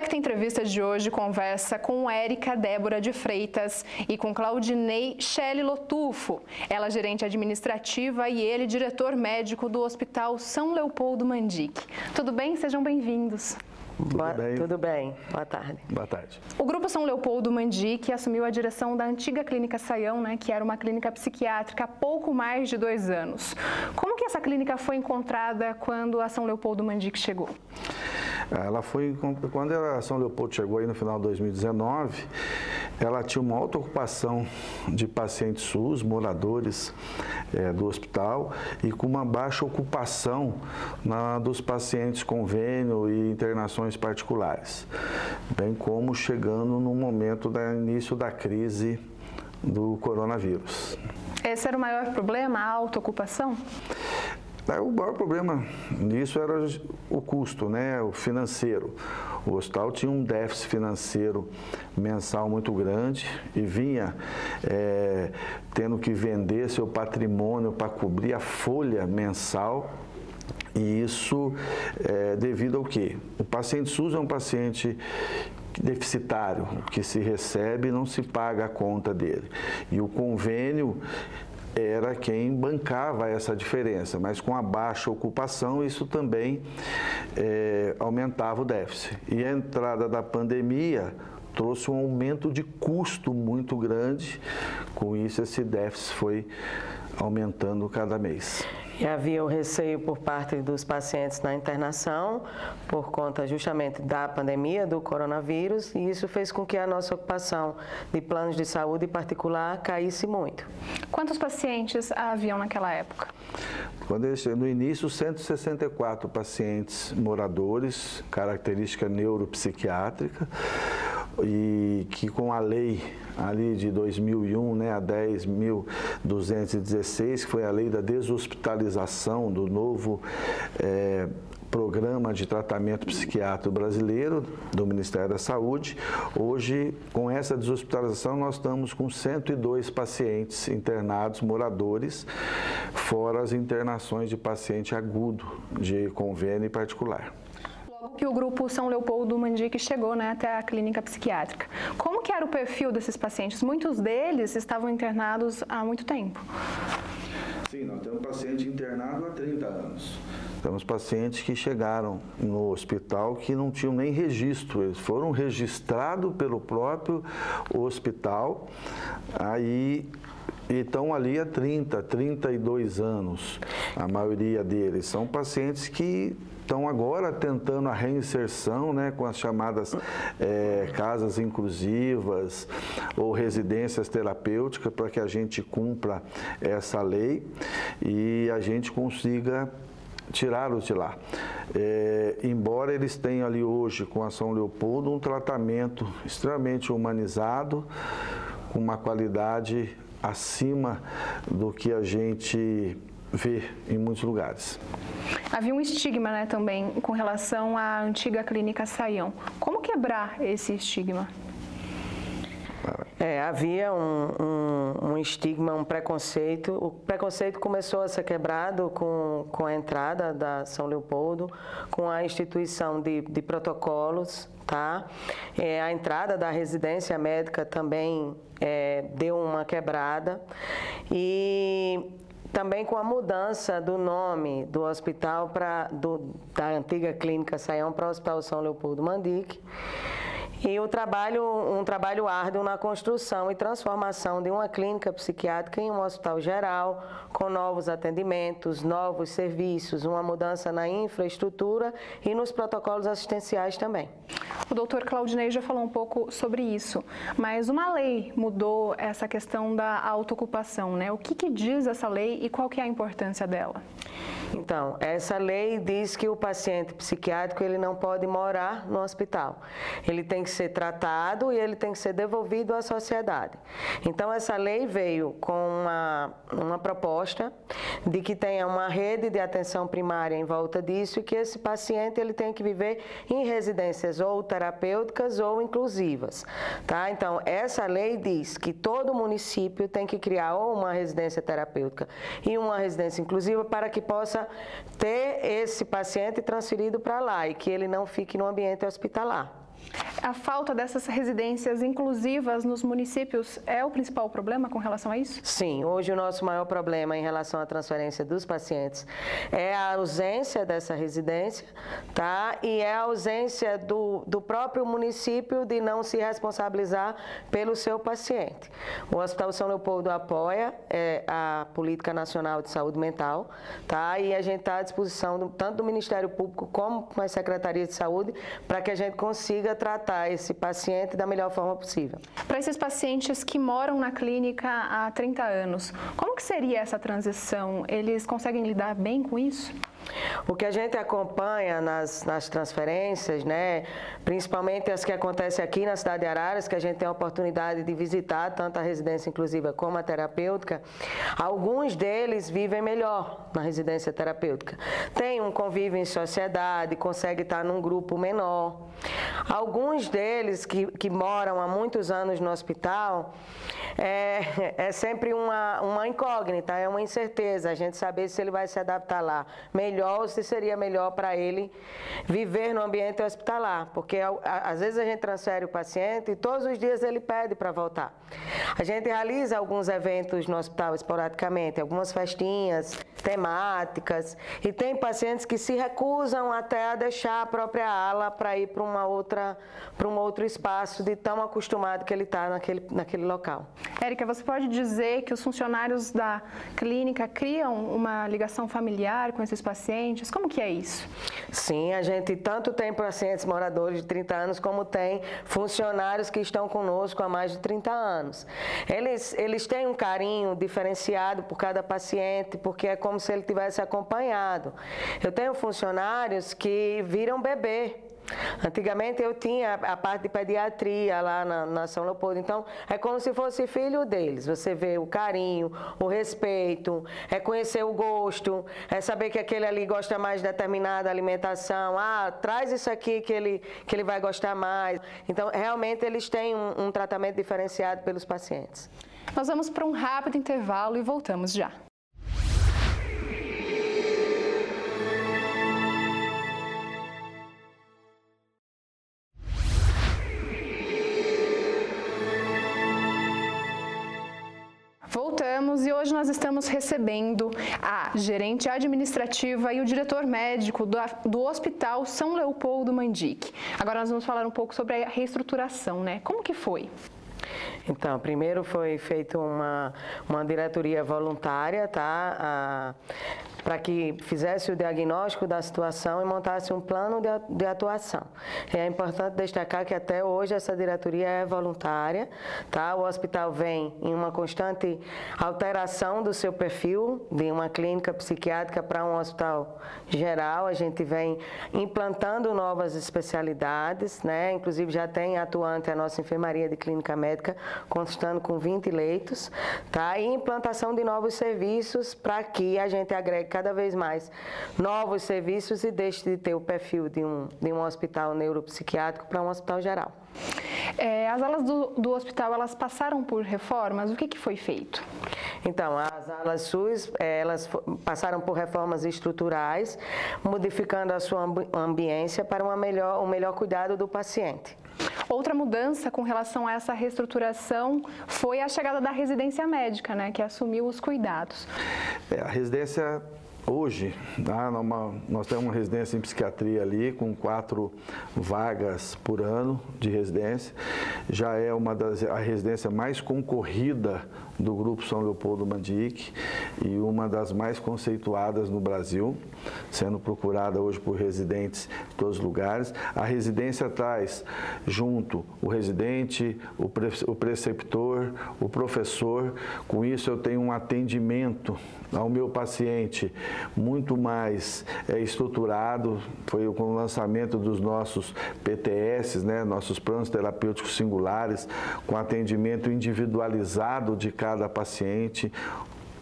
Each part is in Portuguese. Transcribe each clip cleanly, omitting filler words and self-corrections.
Conecta Entrevistas de hoje conversa com Érica Débora de Freitas e com Claudinei Cheli Lotufo. Ela é gerente administrativa e ele diretor médico do Hospital São Leopoldo Mandic. Tudo bem? Sejam bem-vindos. Tudo bem. Boa tarde. Boa tarde. O Grupo São Leopoldo Mandic assumiu a direção da antiga Clínica Saião, que era uma clínica psiquiátrica há pouco mais de 2 anos. Como que essa clínica foi encontrada quando a São Leopoldo Mandic chegou? Ela foi, quando a São Leopoldo chegou aí no final de 2019, ela tinha uma alta ocupação de pacientes SUS, moradores do hospital, e com uma baixa ocupação dos pacientes convênio e internações particulares, bem como chegando no momento do início da crise do coronavírus. Esse era o maior problema, a alta ocupação? O maior problema nisso era o custo, o financeiro. O hospital tinha um déficit financeiro mensal muito grande e vinha tendo que vender seu patrimônio para cobrir a folha mensal. E isso devido ao quê? O paciente SUS é um paciente deficitário, que se recebe e não se paga a conta dele. E o convênio era quem bancava essa diferença, mas com a baixa ocupação isso também aumentava o déficit. E a entrada da pandemia trouxe um aumento de custo muito grande, com isso esse déficit foi aumentando cada mês. E havia o receio por parte dos pacientes na internação, por conta justamente da pandemia, do coronavírus, e isso fez com que a nossa ocupação de planos de saúde particular caísse muito. Quantos pacientes haviam naquela época? No início, 164 pacientes moradores, característica neuropsiquiátrica, e que com a lei ali de 2001, a 10.216, que foi a lei da deshospitalização do novo Programa de Tratamento Psiquiátrico Brasileiro do Ministério da Saúde. Hoje, com essa deshospitalização, nós estamos com 102 pacientes internados, moradores, fora as internações de paciente agudo de convênio particular. Que o Grupo São Leopoldo Mandic chegou até a clínica psiquiátrica. Como que era o perfil desses pacientes? Muitos deles estavam internados há muito tempo. Sim, nós temos paciente internado há 30 anos. Temos pacientes que chegaram no hospital que não tinham nem registro, eles foram registrados pelo próprio hospital, aí e estão ali há 32 anos, a maioria deles. São pacientes que estão agora tentando a reinserção, com as chamadas casas inclusivas ou residências terapêuticas, para que a gente cumpra essa lei e a gente consiga tirá-los de lá. Embora eles tenham ali hoje, com a São Leopoldo, um tratamento extremamente humanizado, com uma qualidade acima do que a gente vê em muitos lugares. Havia um estigma também com relação à antiga Clínica Saião. Como quebrar esse estigma? Havia um estigma, um preconceito. O preconceito começou a ser quebrado com a entrada da São Leopoldo, com a instituição de protocolos, tá? A entrada da residência médica também deu uma quebrada, e também com a mudança do nome do hospital da antiga Clínica Saião para o Hospital São Leopoldo Mandic. E um trabalho árduo na construção e transformação de uma clínica psiquiátrica em um hospital geral, com novos atendimentos, novos serviços, uma mudança na infraestrutura e nos protocolos assistenciais também. O doutor Claudinei já falou um pouco sobre isso, mas uma lei mudou essa questão da autoocupação, O que diz essa lei e qual que é a importância dela? Então, essa lei diz que o paciente psiquiátrico ele não pode morar no hospital. Ele tem que ser tratado e ele tem que ser devolvido à sociedade. Então, essa lei veio com uma proposta de que tenha uma rede de atenção primária em volta disso e que esse paciente ele tem que viver em residências ou terapêuticas ou inclusivas. Tá? Então, essa lei diz que todo município tem que criar ou uma residência terapêutica e uma residência inclusiva para que possa ter esse paciente transferido para lá e que ele não fique no ambiente hospitalar. A falta dessas residências inclusivas nos municípios é o principal problema com relação a isso? Sim, hoje o nosso maior problema em relação à transferência dos pacientes é a ausência dessa residência, tá? E é a ausência do próprio município de não se responsabilizar pelo seu paciente. O Hospital São Leopoldo apoia a Política Nacional de Saúde Mental, tá? E a gente está à disposição tanto do Ministério Público como com as Secretarias de Saúde para que a gente consiga tratar esse paciente da melhor forma possível. Para esses pacientes que moram na clínica há 30 anos, como que seria essa transição? Eles conseguem lidar bem com isso? O que a gente acompanha nas transferências, né, principalmente as que acontecem aqui na cidade de Araras, que a gente tem a oportunidade de visitar tanto a residência inclusiva como a terapêutica, alguns deles vivem melhor na residência terapêutica. Tem um convívio em sociedade, consegue estar num grupo menor. Alguns deles que moram há muitos anos no hospital, é sempre uma incógnita, é uma incerteza, a gente saber se ele vai se adaptar lá melhor ou se seria melhor para ele viver no ambiente hospitalar, porque às vezes a gente transfere o paciente e todos os dias ele pede para voltar. A gente realiza alguns eventos no hospital esporadicamente, algumas festinhas temáticas, e tem pacientes que se recusam até a deixar a própria ala para ir para um outro espaço de tão acostumado que ele está naquele local. Érica, você pode dizer que os funcionários da clínica criam uma ligação familiar com esses pacientes? Como que é isso? Sim, a gente tanto tem pacientes moradores de 30 anos, como tem funcionários que estão conosco há mais de 30 anos. Eles têm um carinho diferenciado por cada paciente, porque é como se ele tivesse acompanhado. Eu tenho funcionários que viram bebê. Antigamente eu tinha a parte de pediatria lá na São Leopoldo, então é como se fosse filho deles. Você vê o carinho, o respeito, é conhecer o gosto, é saber que aquele ali gosta mais de determinada alimentação. Traz isso aqui que ele vai gostar mais. Então realmente eles têm um tratamento diferenciado pelos pacientes. Nós vamos para um rápido intervalo e voltamos já. Voltamos e hoje nós estamos recebendo a gerente administrativa e o diretor médico do Hospital São Leopoldo Mandic. Agora nós vamos falar um pouco sobre a reestruturação, né? Como que foi? Então, primeiro foi feita uma diretoria voluntária, tá? Para que fizesse o diagnóstico da situação e montasse um plano de atuação. É importante destacar que até hoje essa diretoria é voluntária, tá? O hospital vem em uma constante alteração do seu perfil, de uma clínica psiquiátrica para um hospital geral. A gente vem implantando novas especialidades, né? Inclusive já tem atuante a nossa enfermaria de clínica médica, constando com 20 leitos, tá? E implantação de novos serviços para que a gente agregue cada vez mais novos serviços e deixe de ter o perfil de um hospital neuropsiquiátrico para um hospital geral. As alas do hospital, elas passaram por reformas? O que foi feito? Então, as alas SUS, elas passaram por reformas estruturais, modificando a sua ambiência para um melhor cuidado do paciente. Outra mudança com relação a essa reestruturação foi a chegada da residência médica, né, que assumiu os cuidados. A residência, hoje, nós temos uma residência em psiquiatria ali, com 4 vagas por ano de residência. Já é a residência mais concorrida do Grupo São Leopoldo Mandic e uma das mais conceituadas no Brasil, sendo procurada hoje por residentes de todos os lugares. A residência traz junto o residente, o preceptor, o professor. Com isso eu tenho um atendimento ao meu paciente muito mais estruturado. Foi com o lançamento dos nossos PTS, né, nossos planos terapêuticos singulares, com atendimento individualizado de cada paciente.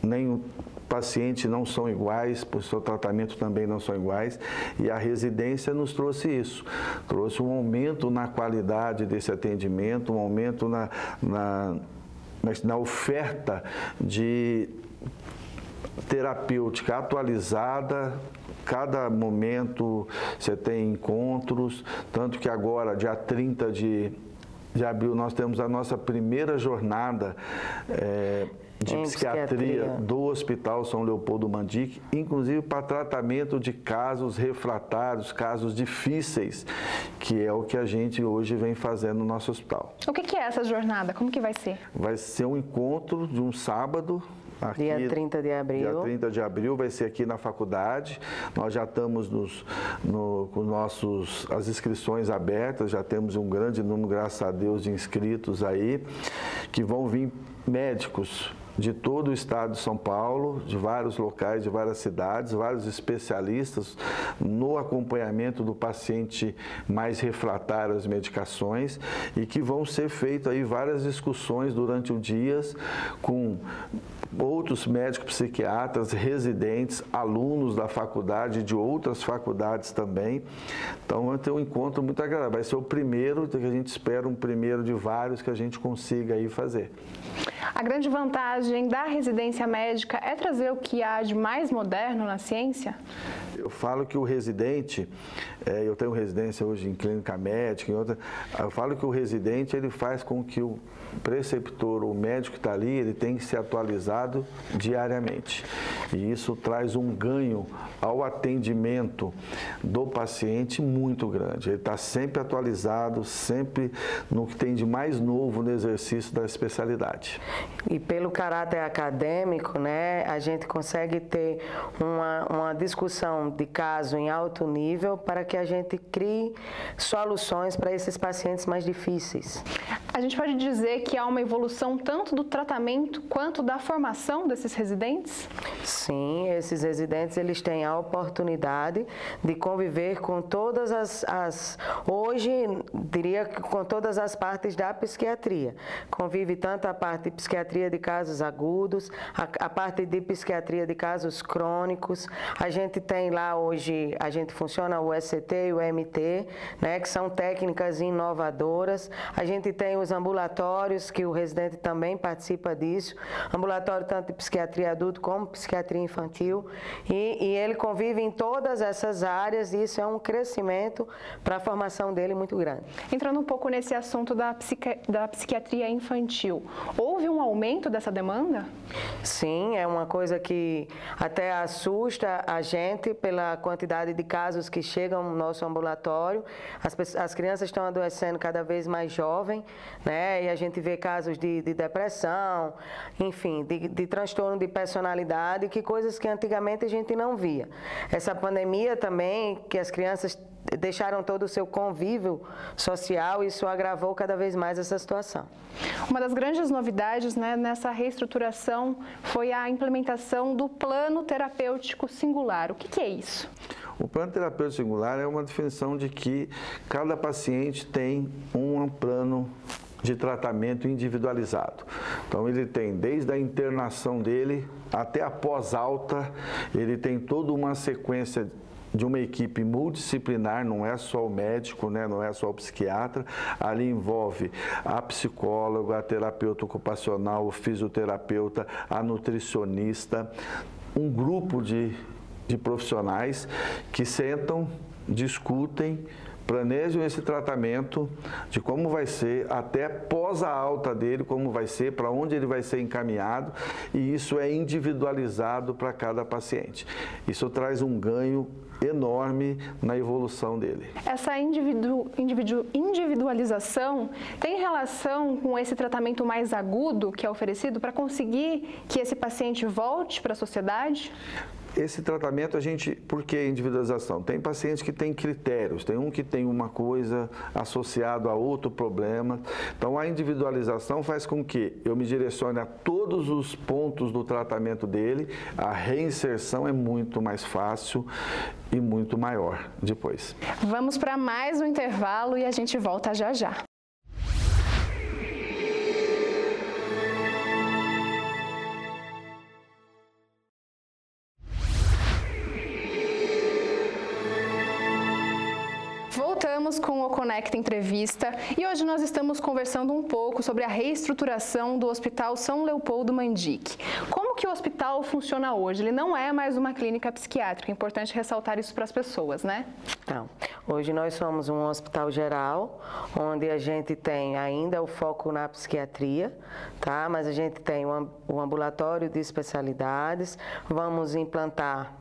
Nem pacientes não são iguais, por seu tratamento também não são iguais, e a residência nos trouxe isso, trouxe um aumento na qualidade desse atendimento, um aumento na oferta de terapêutica atualizada. Cada momento você tem encontros, tanto que agora, dia 30 de abril, nós temos a nossa primeira jornada de psiquiatria do Hospital São Leopoldo Mandic, inclusive para tratamento de casos refratários, casos difíceis, que é o que a gente hoje vem fazendo no nosso hospital. O que é essa jornada? Como que vai ser? Vai ser um encontro de um sábado. Aqui, dia 30 de abril. Dia 30 de abril vai ser aqui na faculdade. Nós já estamos com as inscrições abertas, já temos um grande número, graças a Deus, de inscritos aí, que vão vir médicos de todo o estado de São Paulo, de vários locais, de várias cidades, vários especialistas no acompanhamento do paciente mais refratário às medicações, e que vão ser feitas aí várias discussões durante o dia com outros médicos psiquiatras, residentes, alunos da faculdade, de outras faculdades também. Então vai ter um encontro muito agradável. Vai ser o primeiro, que a gente espera, um primeiro de vários que a gente consiga aí fazer. A grande vantagem da residência médica é trazer o que há de mais moderno na ciência? Eu falo que o residente, eu tenho residência hoje em clínica médica, em outra, eu falo que o residente ele faz com que o preceptor, o médico que está ali, ele tem que ser atualizado diariamente. E isso traz um ganho ao atendimento do paciente muito grande. Ele está sempre atualizado, sempre no que tem de mais novo no exercício da especialidade. E pelo caráter acadêmico, né, a gente consegue ter uma discussão de caso em alto nível para que a gente crie soluções para esses pacientes mais difíceis. A gente pode dizer que há uma evolução tanto do tratamento quanto da formação desses residentes? Sim, esses residentes eles têm a oportunidade de conviver com todas hoje, diria que com todas as partes da psiquiatria. Convive tanto a parte de psiquiatria de casos agudos, a parte de psiquiatria de casos crônicos. A gente tem lá hoje, a gente funciona o SCT e o MT, né, que são técnicas inovadoras. A gente tem os ambulatórios, que o residente também participa disso, ambulatório tanto de psiquiatria adulto como psiquiatria infantil, e ele convive em todas essas áreas, e isso é um crescimento para a formação dele muito grande. Entrando um pouco nesse assunto da psiquiatria infantil, houve um aumento dessa demanda? Sim, é uma coisa que até assusta a gente pela quantidade de casos que chegam no nosso ambulatório. As crianças estão adoecendo cada vez mais jovem, né? E a gente vê casos de depressão, enfim, de transtorno de personalidade, que coisas que antigamente a gente não via. Essa pandemia também, que as crianças deixaram todo o seu convívio social, isso agravou cada vez mais essa situação. Uma das grandes novidades, né, nessa reestruturação foi a implementação do plano terapêutico singular. O que é isso? O plano terapêutico singular é uma definição de que cada paciente tem um plano de tratamento individualizado. Então ele tem desde a internação dele até a pós-alta, ele tem toda uma sequência de uma equipe multidisciplinar, não é só o médico, né, não é só o psiquiatra, ali envolve a psicóloga, a terapeuta ocupacional, o fisioterapeuta, a nutricionista, um grupo de profissionais que sentam, discutem, planejam esse tratamento de como vai ser, até pós a alta dele, como vai ser, para onde ele vai ser encaminhado, e isso é individualizado para cada paciente. Isso traz um ganho enorme na evolução dele. Essa individualização tem relação com esse tratamento mais agudo que é oferecido para conseguir que esse paciente volte para a sociedade? Esse tratamento, por que individualização? Tem pacientes que têm critérios, tem um que tem uma coisa associada a outro problema. Então, a individualização faz com que eu me direcione a todos os pontos do tratamento dele, a reinserção é muito mais fácil e muito maior depois. Vamos para mais um intervalo e a gente volta já já. Voltamos com o Conecta Entrevista e hoje nós estamos conversando um pouco sobre a reestruturação do Hospital São Leopoldo Mandic. Como que o hospital funciona hoje? Ele não é mais uma clínica psiquiátrica, é importante ressaltar isso para as pessoas, né? Não. Hoje nós somos um hospital geral, onde a gente tem ainda o foco na psiquiatria, tá? Mas a gente tem o ambulatório de especialidades, vamos implantar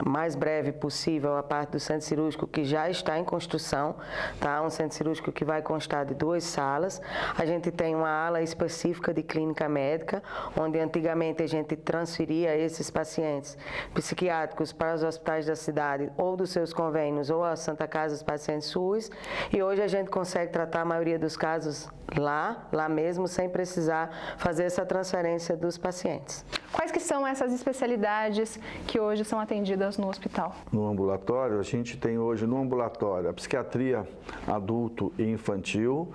mais breve possível a parte do centro cirúrgico que já está em construção, tá? Um centro cirúrgico que vai constar de 2 salas. A gente tem uma ala específica de clínica médica, onde antigamente a gente transferia esses pacientes psiquiátricos para os hospitais da cidade ou dos seus convênios ou a Santa Casa dos Pacientes SUS, e hoje a gente consegue tratar a maioria dos casos lá mesmo, sem precisar fazer essa transferência dos pacientes. Quais que são essas especialidades que hoje são atendidas no hospital? No ambulatório, a gente tem hoje no ambulatório a psiquiatria adulto e infantil,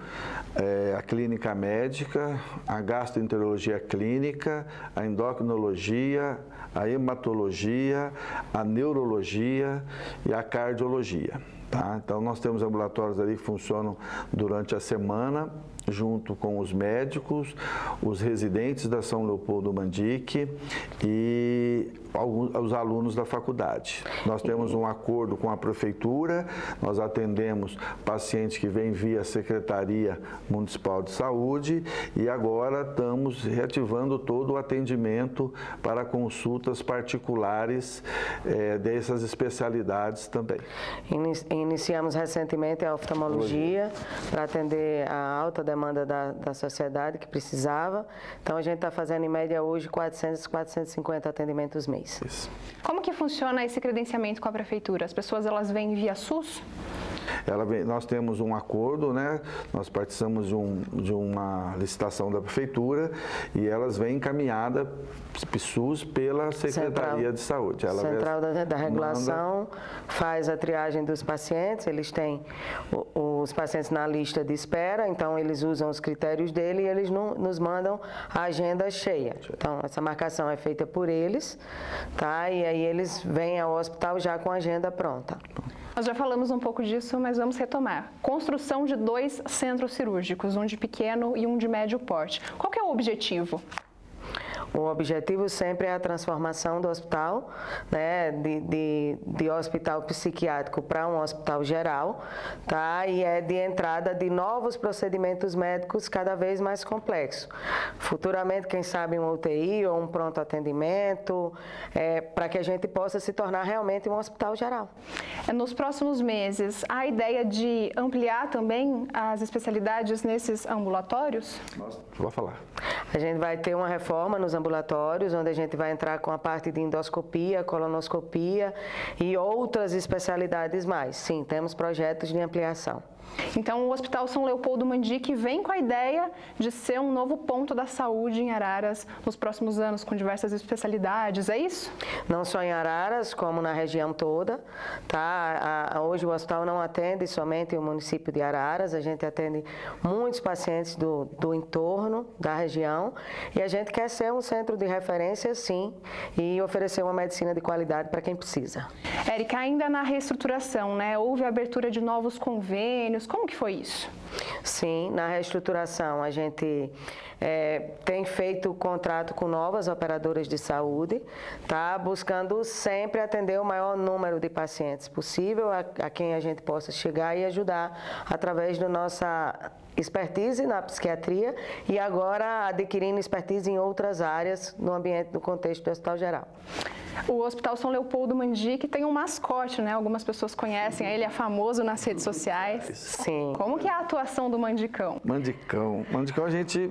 a clínica médica, a gastroenterologia clínica, a endocrinologia, a hematologia, a neurologia e a cardiologia. Tá? Então, nós temos ambulatórios ali que funcionam durante a semana, junto com os médicos, os residentes da São Leopoldo Mandic e os alunos da faculdade. Nós temos um acordo com a prefeitura, nós atendemos pacientes que vêm via Secretaria Municipal de Saúde e agora estamos reativando todo o atendimento para consultas particulares dessas especialidades também. Iniciamos recentemente a oftalmologia para atender a alta demanda da sociedade que precisava. Então, a gente está fazendo em média hoje 400, 450 atendimentos mês. Isso. Como que funciona esse credenciamento com a prefeitura? As pessoas elas vêm via SUS? Nós temos um acordo, né? Nós participamos de uma licitação da prefeitura e elas vêm encaminhadas SUS pela Secretaria de Saúde. Ela Central da Regulação faz a triagem dos pacientes, eles têm os pacientes na lista de espera, então eles usam os critérios dele e eles nos mandam a agenda cheia. Então, essa marcação é feita por eles, tá? E aí eles vêm ao hospital já com a agenda pronta. Nós já falamos um pouco disso, mas vamos retomar. Construção de 2 centros cirúrgicos, um de pequeno e um de médio porte. Qual que é o objetivo? O objetivo sempre é a transformação do hospital, né, de hospital psiquiátrico para um hospital geral, tá? E é de entrada de novos procedimentos médicos cada vez mais complexos. Futuramente, quem sabe, um UTI ou um pronto atendimento, para que a gente possa se tornar realmente um hospital geral. Nos próximos meses, há a ideia de ampliar também as especialidades nesses ambulatórios? Vou falar. A gente vai ter uma reforma nos ambulatórios, onde a gente vai entrar com a parte de endoscopia, colonoscopia e outras especialidades mais. Sim, temos projetos de ampliação. Então, o Hospital São Leopoldo Mandic vem com a ideia de ser um novo ponto da saúde em Araras nos próximos anos, com diversas especialidades, é isso? Não só em Araras, como na região toda, tá? Hoje o hospital não atende somente o município de Araras, a gente atende muitos pacientes do entorno da região e a gente quer ser um centro de referência, sim, e oferecer uma medicina de qualidade para quem precisa. Érica, ainda na reestruturação, né? Houve a abertura de novos convênios, como que foi isso? Sim, na reestruturação a gente tem feito contrato com novas operadoras de saúde, tá? Buscando sempre atender o maior número de pacientes possível a quem a gente possa chegar e ajudar através da nossa expertise na psiquiatria e agora adquirindo expertise em outras áreas no ambiente, no contexto do Hospital Geral. O Hospital São Leopoldo Mandic tem um mascote, né? Algumas pessoas conhecem, ele é famoso nas redes sociais. Sim. Como que é a atuação do Mandicão? Mandicão, a gente...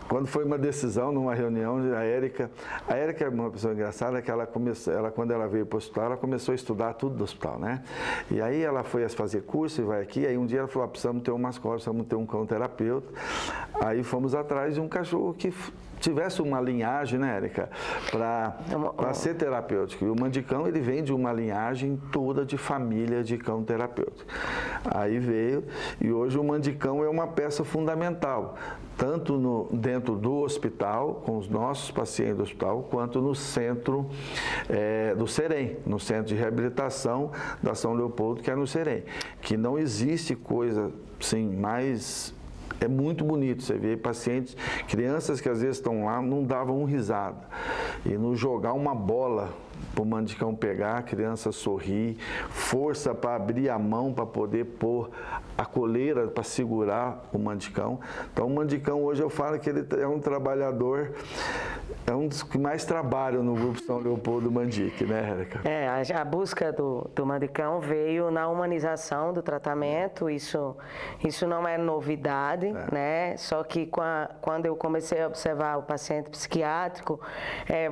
Quando foi uma decisão, numa reunião, a Érica é uma pessoa engraçada, que quando ela veio para o hospital, ela começou a estudar tudo do hospital, né? E aí ela foi fazer curso e vai aqui, aí um dia ela falou, precisamos ter um mascote, precisamos ter um cão terapeuta. Aí fomos atrás de um cachorro que tivesse uma linhagem, né, Érica, para ser terapêutico. E o Mandicão, ele vem de uma linhagem toda de família de cão terapêutico. Aí veio, e hoje o Mandicão é uma peça fundamental, tanto dentro do hospital, com os nossos pacientes do hospital, quanto no centro do Serem, no centro de reabilitação da São Leopoldo, que é no Serem, que não existe coisa assim, mais... É muito bonito você ver pacientes, crianças que às vezes estão lá, não davam risada. E no jogar uma bola para o mandicão pegar, a criança sorrir, força para abrir a mão para poder pôr a coleira para segurar o mandicão. Então o mandicão hoje eu falo que ele é um trabalhador, é um dos que mais trabalham no Grupo São Leopoldo Mandic, né, Érica? A busca do mandicão veio na humanização do tratamento, isso não é novidade, né? Só que quando eu comecei a observar o paciente psiquiátrico,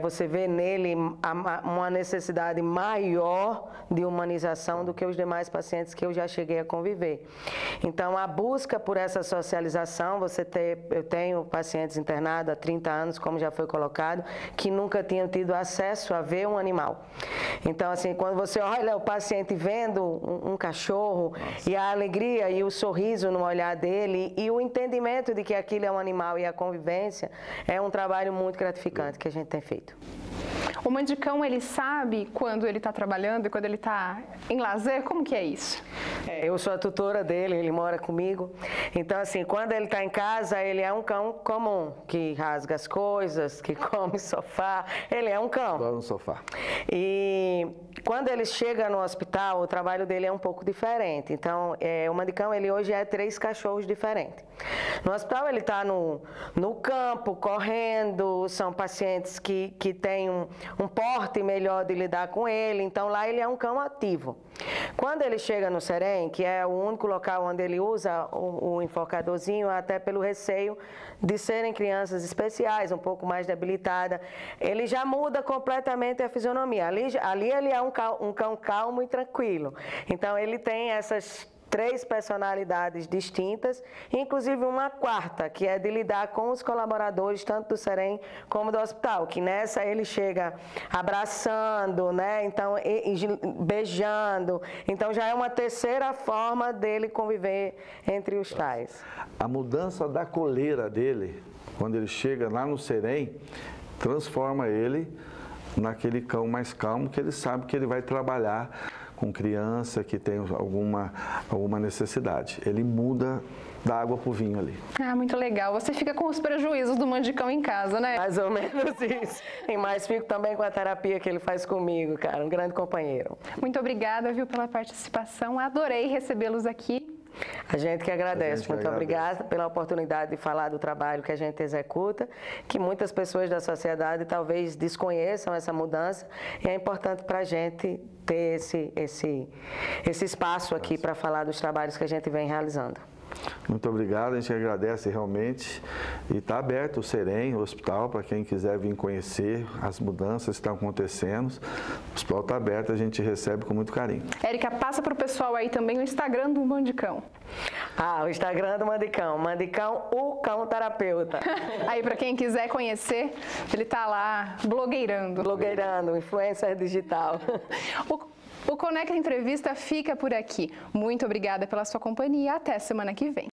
você vê nele uma necessidade maior de humanização do que os demais pacientes que eu já cheguei a conviver. Então, a busca por essa socialização, eu tenho pacientes internados há 30 anos, como já foi colocado, que nunca tinham tido acesso a ver um animal. Então, assim, quando você olha o paciente vendo um cachorro, e a alegria e o sorriso no olhar dele, e o entendimento de que aquilo é um animal e a convivência, é um trabalho muito gratificante que a gente tem feito. O mandicão, ele sabe quando ele está trabalhando e quando ele está em lazer? Como que é isso? Eu sou a tutora dele, ele mora comigo. Então, assim, quando ele está em casa, ele é um cão comum, que rasga as coisas, que come sofá. Ele é um cão. Adora no sofá. E quando ele chega no hospital, o trabalho dele é um pouco diferente. Então, o mandicão, ele hoje é 3 cachorros diferentes. No hospital, ele está no campo, correndo, são pacientes que têm um porte melhor de lidar com ele, então lá ele é um cão ativo. Quando ele chega no Serem, que é o único local onde ele usa o enforcadorzinho, até pelo receio de serem crianças especiais, um pouco mais debilitada, ele já muda completamente a fisionomia. Ali ele é um cão calmo e tranquilo. Então ele tem essas 3 personalidades distintas, inclusive uma 4ª, que é de lidar com os colaboradores, tanto do Serem como do hospital, que nessa ele chega abraçando, né? Então, beijando. Então, já é uma 3ª forma dele conviver entre os tais. A mudança da coleira dele, quando ele chega lá no Serem, transforma ele naquele cão mais calmo, que ele sabe que ele vai trabalhar com criança que tem alguma necessidade. Ele muda da água para o vinho ali. Ah, muito legal. Você fica com os prejuízos do mandicão em casa, né? Mais ou menos isso. E mais fico também com a terapia que ele faz comigo, cara. Um grande companheiro. Muito obrigada, viu, pela participação. Adorei recebê-los aqui. A gente que agradece. Muito obrigada pela oportunidade de falar do trabalho que a gente executa, que muitas pessoas da sociedade talvez desconheçam essa mudança, e é importante para a gente ter esse espaço aqui para falar dos trabalhos que a gente vem realizando. Muito obrigado, a gente agradece realmente, e está aberto o Serem, o hospital, para quem quiser vir conhecer as mudanças que estão acontecendo. O hospital está aberto, a gente recebe com muito carinho. Érica, passa para o pessoal aí também o Instagram do Mandicão. O Instagram do Mandicão, Mandicão, o cão terapeuta. Aí para quem quiser conhecer, ele está lá blogueirando. Blogueirando, influencer digital. O Conecta Entrevista fica por aqui. Muito obrigada pela sua companhia. Até semana que vem.